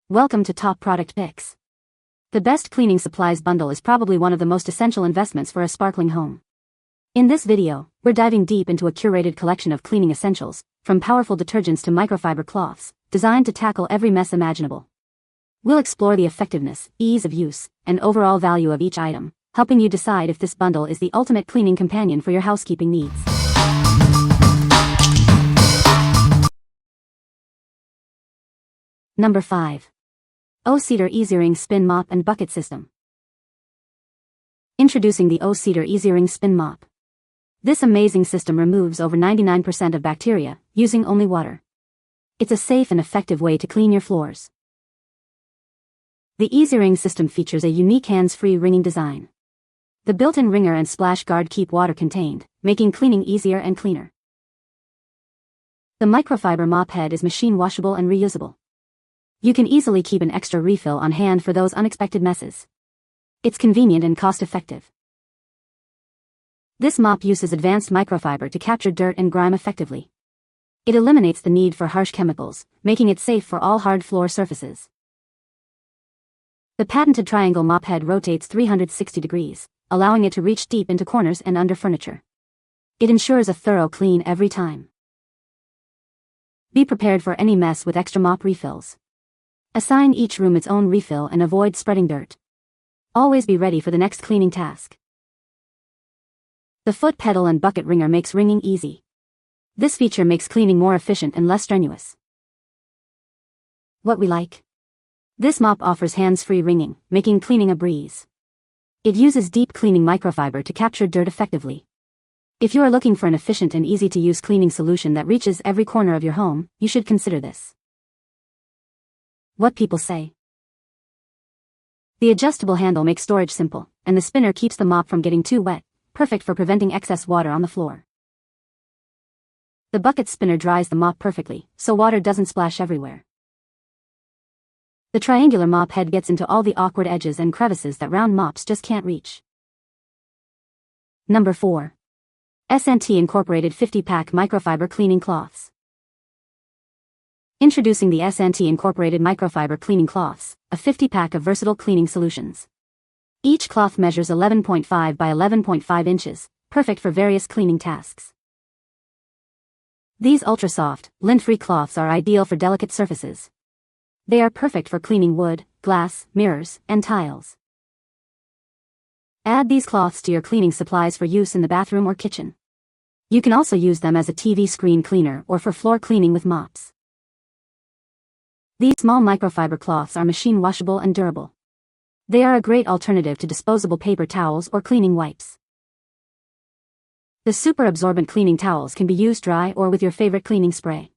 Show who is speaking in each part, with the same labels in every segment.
Speaker 1: Welcome to Top Product Picks. The best cleaning supplies bundle is probably one of the most essential investments for a sparkling home. In this video, we're diving deep into a curated collection of cleaning essentials, from powerful detergents to microfiber cloths, designed to tackle every mess imaginable. We'll explore the effectiveness, ease of use, and overall value of each item, helping you decide if this bundle is the ultimate cleaning companion for your housekeeping needs. Number 5. O-Cedar EasyWring Spin Mop and Bucket System. Introducing the O-Cedar EasyWring Spin Mop. This amazing system removes over 99% of bacteria, using only water. It's a safe and effective way to clean your floors. The EasyWring system features a unique hands-free wringing design. The built-in wringer and splash guard keep water contained, making cleaning easier and cleaner. The microfiber mop head is machine washable and reusable. You can easily keep an extra refill on hand for those unexpected messes. It's convenient and cost-effective. This mop uses advanced microfiber to capture dirt and grime effectively. It eliminates the need for harsh chemicals, making it safe for all hard floor surfaces. The patented triangle mop head rotates 360 degrees, allowing it to reach deep into corners and under furniture. It ensures a thorough clean every time. Be prepared for any mess with extra mop refills. Assign each room its own refill and avoid spreading dirt. Always be ready for the next cleaning task. The foot pedal and bucket wringer makes wringing easy. This feature makes cleaning more efficient and less strenuous. What we like. This mop offers hands-free wringing, making cleaning a breeze. It uses deep cleaning microfiber to capture dirt effectively. If you are looking for an efficient and easy-to-use cleaning solution that reaches every corner of your home, you should consider this. What people say. The adjustable handle makes storage simple, and the spinner keeps the mop from getting too wet, perfect for preventing excess water on the floor. The bucket spinner dries the mop perfectly, so water doesn't splash everywhere. The triangular mop head gets into all the awkward edges and crevices that round mops just can't reach. Number 4. S&T Incorporated 50-pack Microfiber Cleaning Cloths. Introducing the S&T Incorporated Microfiber Cleaning Cloths, a 50-pack of versatile cleaning solutions. Each cloth measures 11.5 by 11.5 inches, perfect for various cleaning tasks. These ultra-soft, lint-free cloths are ideal for delicate surfaces. They are perfect for cleaning wood, glass, mirrors, and tiles. Add these cloths to your cleaning supplies for use in the bathroom or kitchen. You can also use them as a TV screen cleaner or for floor cleaning with mops. These small microfiber cloths are machine washable and durable. They are a great alternative to disposable paper towels or cleaning wipes. The super absorbent cleaning towels can be used dry or with your favorite cleaning spray.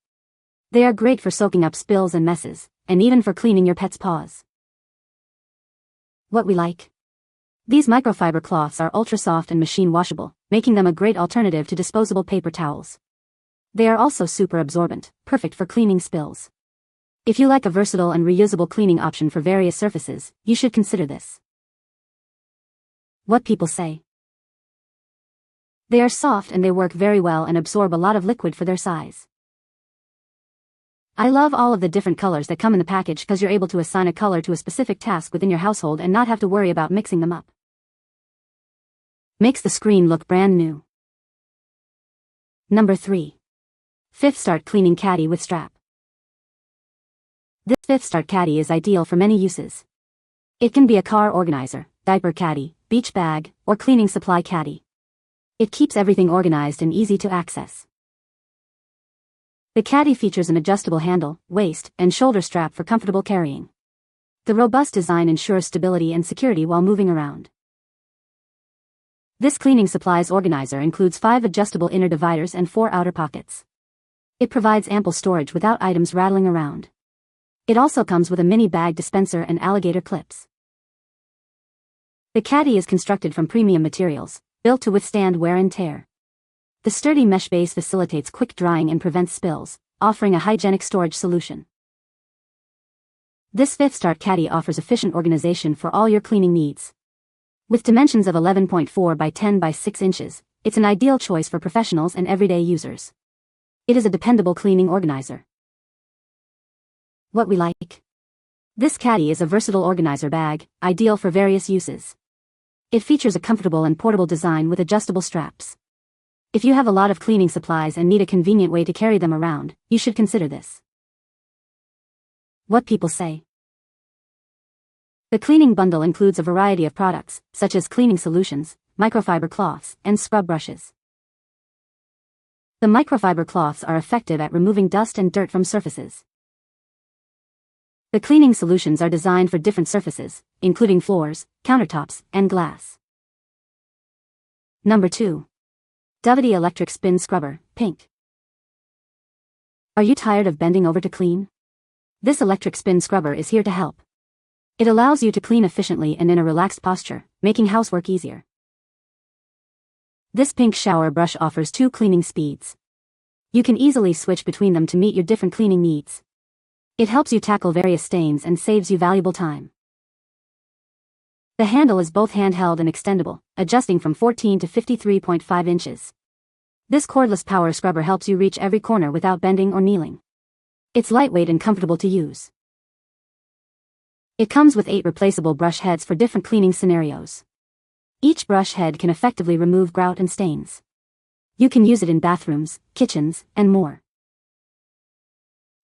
Speaker 1: They are great for soaking up spills and messes, and even for cleaning your pet's paws. What we like. These microfiber cloths are ultra soft and machine washable, making them a great alternative to disposable paper towels. They are also super absorbent, perfect for cleaning spills. If you like a versatile and reusable cleaning option for various surfaces, you should consider this. What people say. They are soft and they work very well and absorb a lot of liquid for their size. I love all of the different colors that come in the package because you're able to assign a color to a specific task within your household and not have to worry about mixing them up. Makes the screen look brand new. Number 3. FifthStart Cleaning Caddy with Strap. This FifthStart Caddy is ideal for many uses. It can be a car organizer, diaper caddy, beach bag, or cleaning supply caddy. It keeps everything organized and easy to access. The caddy features an adjustable handle, waist, and shoulder strap for comfortable carrying. The robust design ensures stability and security while moving around. This cleaning supplies organizer includes 5 adjustable inner dividers and 4 outer pockets. It provides ample storage without items rattling around. It also comes with a mini bag dispenser and alligator clips. The caddy is constructed from premium materials, built to withstand wear and tear. The sturdy mesh base facilitates quick drying and prevents spills, offering a hygienic storage solution. This FifthStart Caddy offers efficient organization for all your cleaning needs. With dimensions of 11.4 by 10 by 6 inches, it's an ideal choice for professionals and everyday users. It is a dependable cleaning organizer. What we like. This Caddy is a versatile organizer bag, ideal for various uses. It features a comfortable and portable design with adjustable straps. If you have a lot of cleaning supplies and need a convenient way to carry them around, you should consider this. What people say. The cleaning bundle includes a variety of products, such as cleaning solutions, microfiber cloths, and scrub brushes. The microfiber cloths are effective at removing dust and dirt from surfaces. The cleaning solutions are designed for different surfaces, including floors, countertops, and glass. Number 2. Dovety Electric Spin Scrubber, Pink. Are you tired of bending over to clean? This electric spin scrubber is here to help. It allows you to clean efficiently and in a relaxed posture, making housework easier. This pink shower brush offers 2 cleaning speeds. You can easily switch between them to meet your different cleaning needs. It helps you tackle various stains and saves you valuable time. The handle is both handheld and extendable, adjusting from 14 to 53.5 inches. This cordless power scrubber helps you reach every corner without bending or kneeling. It's lightweight and comfortable to use. It comes with 8 replaceable brush heads for different cleaning scenarios. Each brush head can effectively remove grout and stains. You can use it in bathrooms, kitchens, and more.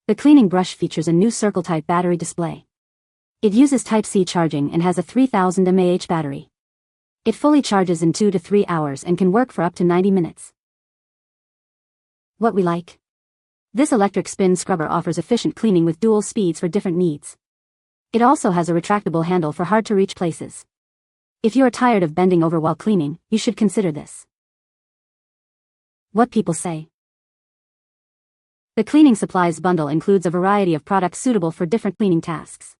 Speaker 1: The cleaning brush features a new circle-type battery display. It uses Type-C charging and has a 3000 mAh battery. It fully charges in 2 to 3 hours and can work for up to 90 minutes. What we like. This electric spin scrubber offers efficient cleaning with dual speeds for different needs. It also has a retractable handle for hard-to-reach places. If you are tired of bending over while cleaning, you should consider this. What people say. The cleaning supplies bundle includes a variety of products suitable for different cleaning tasks.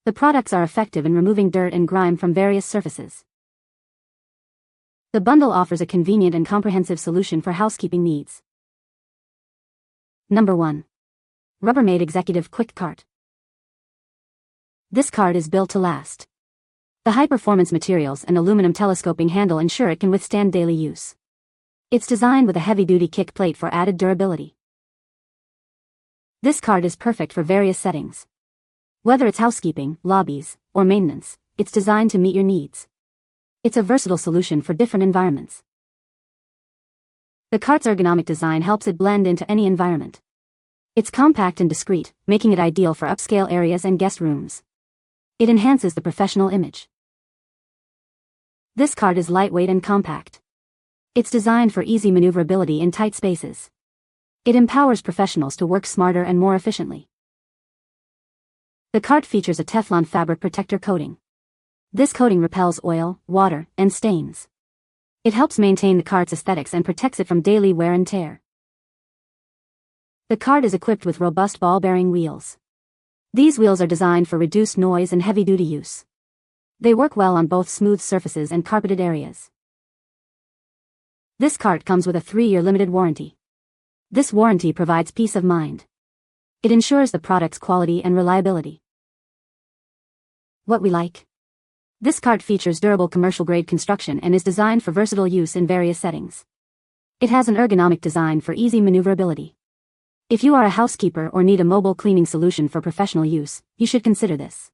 Speaker 1: The products are effective in removing dirt and grime from various surfaces. The bundle offers a convenient and comprehensive solution for housekeeping needs. Number 1. Rubbermaid Executive Quick Cart. This cart is built to last. The high-performance materials and aluminum telescoping handle ensure it can withstand daily use. It's designed with a heavy-duty kick plate for added durability. This cart is perfect for various settings. Whether it's housekeeping, lobbies, or maintenance, it's designed to meet your needs. It's a versatile solution for different environments. The cart's ergonomic design helps it blend into any environment. It's compact and discreet, making it ideal for upscale areas and guest rooms. It enhances the professional image. This cart is lightweight and compact. It's designed for easy maneuverability in tight spaces. It empowers professionals to work smarter and more efficiently. The cart features a Teflon fabric protector coating. This coating repels oil, water, and stains. It helps maintain the cart's aesthetics and protects it from daily wear and tear. The cart is equipped with robust ball-bearing wheels. These wheels are designed for reduced noise and heavy-duty use. They work well on both smooth surfaces and carpeted areas. This cart comes with a 3-year limited warranty. This warranty provides peace of mind. It ensures the product's quality and reliability. What we like. This cart features durable commercial-grade construction and is designed for versatile use in various settings. It has an ergonomic design for easy maneuverability. If you are a housekeeper or need a mobile cleaning solution for professional use, you should consider this.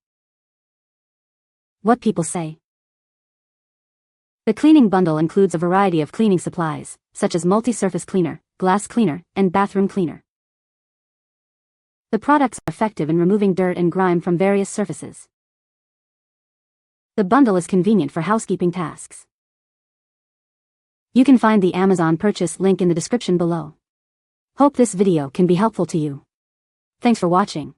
Speaker 1: What people say. The cleaning bundle includes a variety of cleaning supplies, such as multi-surface cleaner, glass cleaner, and bathroom cleaner. The products are effective in removing dirt and grime from various surfaces. The bundle is convenient for housekeeping tasks. You can find the Amazon purchase link in the description below. Hope this video can be helpful to you. Thanks for watching.